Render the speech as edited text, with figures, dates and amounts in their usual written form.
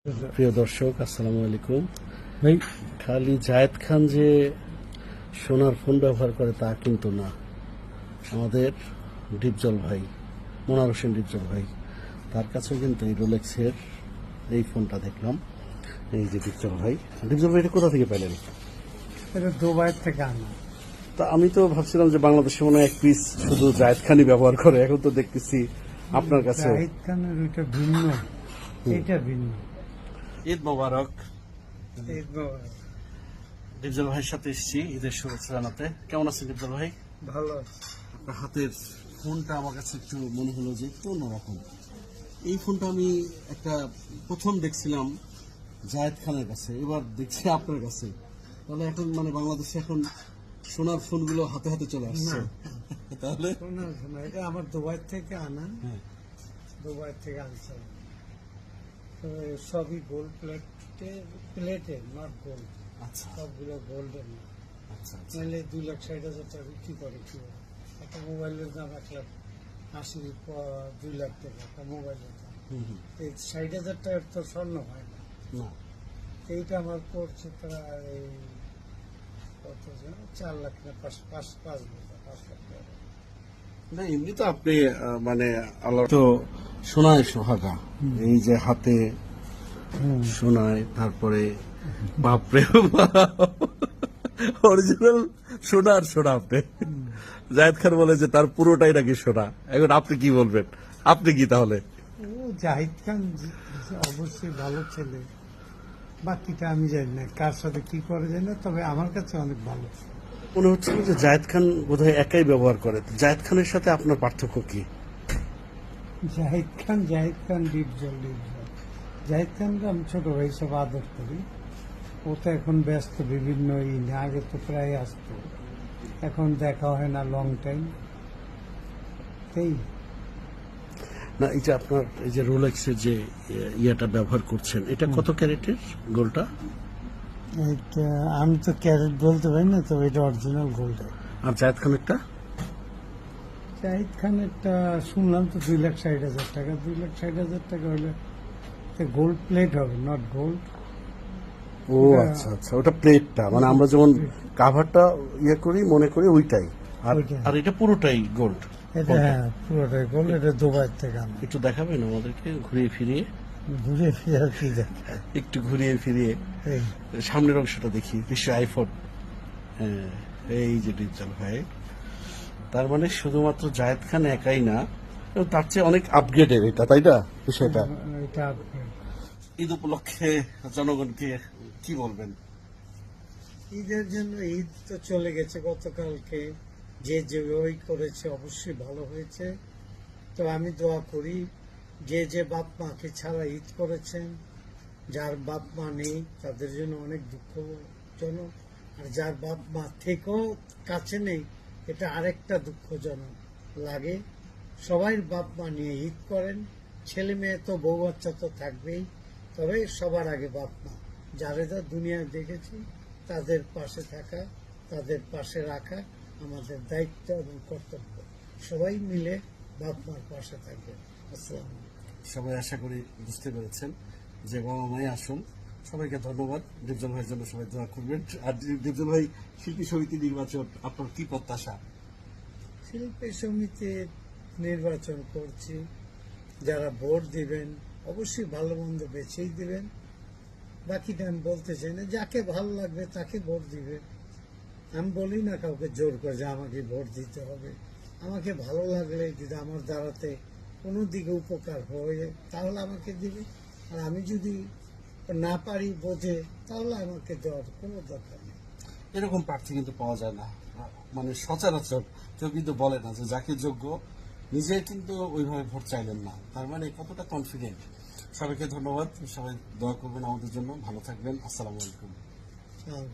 প্রিয় দর্শক, আসসালামু আলাইকুম। ভাই, খালি জায়েদ খান যে সোনার ফোন ব্যবহার করে তা কিন্তু না। আমাদের ডিপজল ভাই, মনোয়ার হোসেন ডিপজল ভাই, তার কাছেও কিন্তু এই রোলেক্সের এই ফোনটা দেখলাম। এই যে ডিপজল ভাই, এটা কোথা থেকে পেলেন? এটা দুবাই থেকে আনা। তা আমি তো ভাবছিলাম যে বাংলাদেশে মনে হয় এক পিস শুধু জায়েদ খানই ব্যবহার করে, এখন তো দেখতেছি আপনার কাছে। জাহিদ খানের ওইটা ভিন্ন, এটা ভিন্ন। ঈদ মোবারক। এই ব- ডিপজল ভাইয়ের সাথে এসেছি ঈদের শুভেচ্ছা জানাতে। কেমন আছেন ডিপজল ভাই? ভালো আছে। আপনার হাতের ফোনটা আমার কাছে একটু মনে হলো যে একটু অন্যরকম। এই ফোনটা আমি একটা প্রথম দেখছিলাম জায়েদ খানের কাছে, এবার দেখছি আপনার কাছে। তাহলে এখন মানে বাংলাদেশে এখন সোনার ফোনগুলো হাতে হাতে চলে আসছে। তাহলে শোনা শোনা, এটা আমার দুবাই থেকে আনা। হ্যাঁ, দুবাই থেকে আনছে। তো সবই গোল্ড প্লেটে নট গোল্ড। আচ্ছা সবগুলো গোল্ডের না। আচ্ছা আচ্ছা। নাহলে 2,60,000 টাকা বিক্রি করে কি হবে? একটা মোবাইলের দাম 1,80,000 2 লাখ টাকা একটা মোবাইলের দাম। হুম হুম। এই 60,000 টাকার তো স্বর্ণ হয় না। না, এইটা আমার পড়ছে প্রায় কত যেন 4 লাখ না 5 লাখ টাকা। না এমনি তো আপনি মানে আল্লাহ তো সোনায় সোহাগা। এই যে হাতে সোনায়, তারপরে বাপরে অরিজিনাল সোনার সোনা। আপনি জায়েদ খান বলে যে তার পুরোটাই নাকি সোনা। এখন আপনি কি বলবেন? আপনি কি তাহলে? ও জাহিদ খান অবশ্যই ভালো ছেলে, বাকিটা আমি জানি না কার সাথে কি করে জানি না, তবে আমার কাছে অনেক ভালো। মনে হচ্ছে যে জায়েদ খান বোধহয় একাই ব্যবহার করে। তো জায়েদ খানের সাথে আপনার পার্থক্য কি? জাহিদ খান ডিপজল। জাহিদ খানকে আমি ছোট ভাই হিসেবে আদর করি। ও তো এখন ব্যস্ত বিভিন্ন নিয়ে, আগে তো প্রায় আসতো, এখন দেখা হয় না লং টাইম। এই না, এই যে আপনার এই যে রোলেক্সের যে ইয়াটা ব্যবহার করছেন, এটা কত ক্যারেটের গোলটা? এটা আমি তো ক্যারেট বলতে পারি না, তো এটা অরিজিনাল গোল্ড। আর জায়েদ খানেরটা? জাহিদ খানেরটা শুনলাম তো 2,60,000 টাকা। 2,60,000 টাকা হলে গোল্ড প্লেট হবে, নট গোল্ড। ও আচ্ছা আচ্ছা, ওটা প্লেটটা, মানে আমরা যেমন কাভারটা ইয়ে করি মনে করি ওইটাই। আর ওইটাই। আর এটা পুরোটাই গোল্ড। এটা হ্যাঁ পুরোটাই গোল্ড। এটা দুবাই থেকে আনা। একটু দেখাবেন আমাদেরকে ঘুরিয়ে ফিরিয়ে? ঘুরে ফিরে আর কি দেখা। একটু ঘুরিয়ে ফিরিয়ে এই সামনের অংশটা দেখি, নিশ্চয় আইফোন। হ্যাঁ, এই যে ডিপজল ভাই, তার মানে শুধুমাত্র জায়েদ খান একাই না, এবং তার চেয়ে অনেক আপগ্রেডের এটা, তাই না বিষয়টা? এটা ঈদ উপলক্ষে জনগণকে কি বলবেন? ঈদের জন্য ঈদ তো চলে গেছে গতকালকে। যে যেভাবেই করেছে অবশ্যই ভালো হয়েছে। তো আমি দোয়া করি যে যে বাপ মাকে ছাড়া ঈদ করেছেন, যার বাপ মা নেই তাদের জন্য অনেক দুঃখজনক, আর যার বাপ মা থেকেও কাছে নেই এটা আরেকটা দুঃখজনক লাগে। সবাই বাপ মা নিয়ে ঈদ করেন। ছেলে মেয়ে তো বউ বাচ্চা তো থাকবেই, তবে সবার আগে বাপ মা। যারা যা দুনিয়ায় দেখেছি তাদের পাশে থাকা, তাদের পাশে রাখা আমাদের দায়িত্ব এবং কর্তব্য। সবাই মিলে বাপ মার পাশে থাকবে। আসসালাম। সবাই আশা করি বুঝতে পেরেছেন যে বাবা মাই আসুন। সবাইকে ধন্যবাদ। ডিপজল ভাইয়ের জন্য সবাই দোয়া করবেন। আর ডিপজল ভাই, শিল্পী সমিতি নির্বাচন আপনার কি প্রত্যাশা? শিল্পী সমিতির নির্বাচন করছি, যারা ভোট দিবেন অবশ্যই ভালো মন্দ বেছেই দিবেন। বাকিটা আমি বলতে চাই না, যাকে ভালো লাগবে তাকে ভোট দিবে। আমি বলি না কাউকে জোর করে যে আমাকে ভোট দিতে হবে। আমাকে ভালো লাগলে যদি আমার দ্বারাতে কোনো দিকে উপকার হয় তাহলে আমাকে দিবে, আর আমি যদি না পারি বোঝে তাহলে আমাকে দেওয়ার কোনো দরকার নেই। এরকম প্রার্থী কিন্তু পাওয়া যায় না, মানে সচরাচর কেউ কিন্তু বলে না যে যাকে যোগ্য, নিজে কিন্তু ওইভাবে ভোট চাইলেন না। তার মানে কতটা কনফিডেন্ট। সবাইকে ধন্যবাদ। সবাই দোয়া করবেন আমাদের জন্য। ভালো থাকবেন। আসসালামু আলাইকুম। আর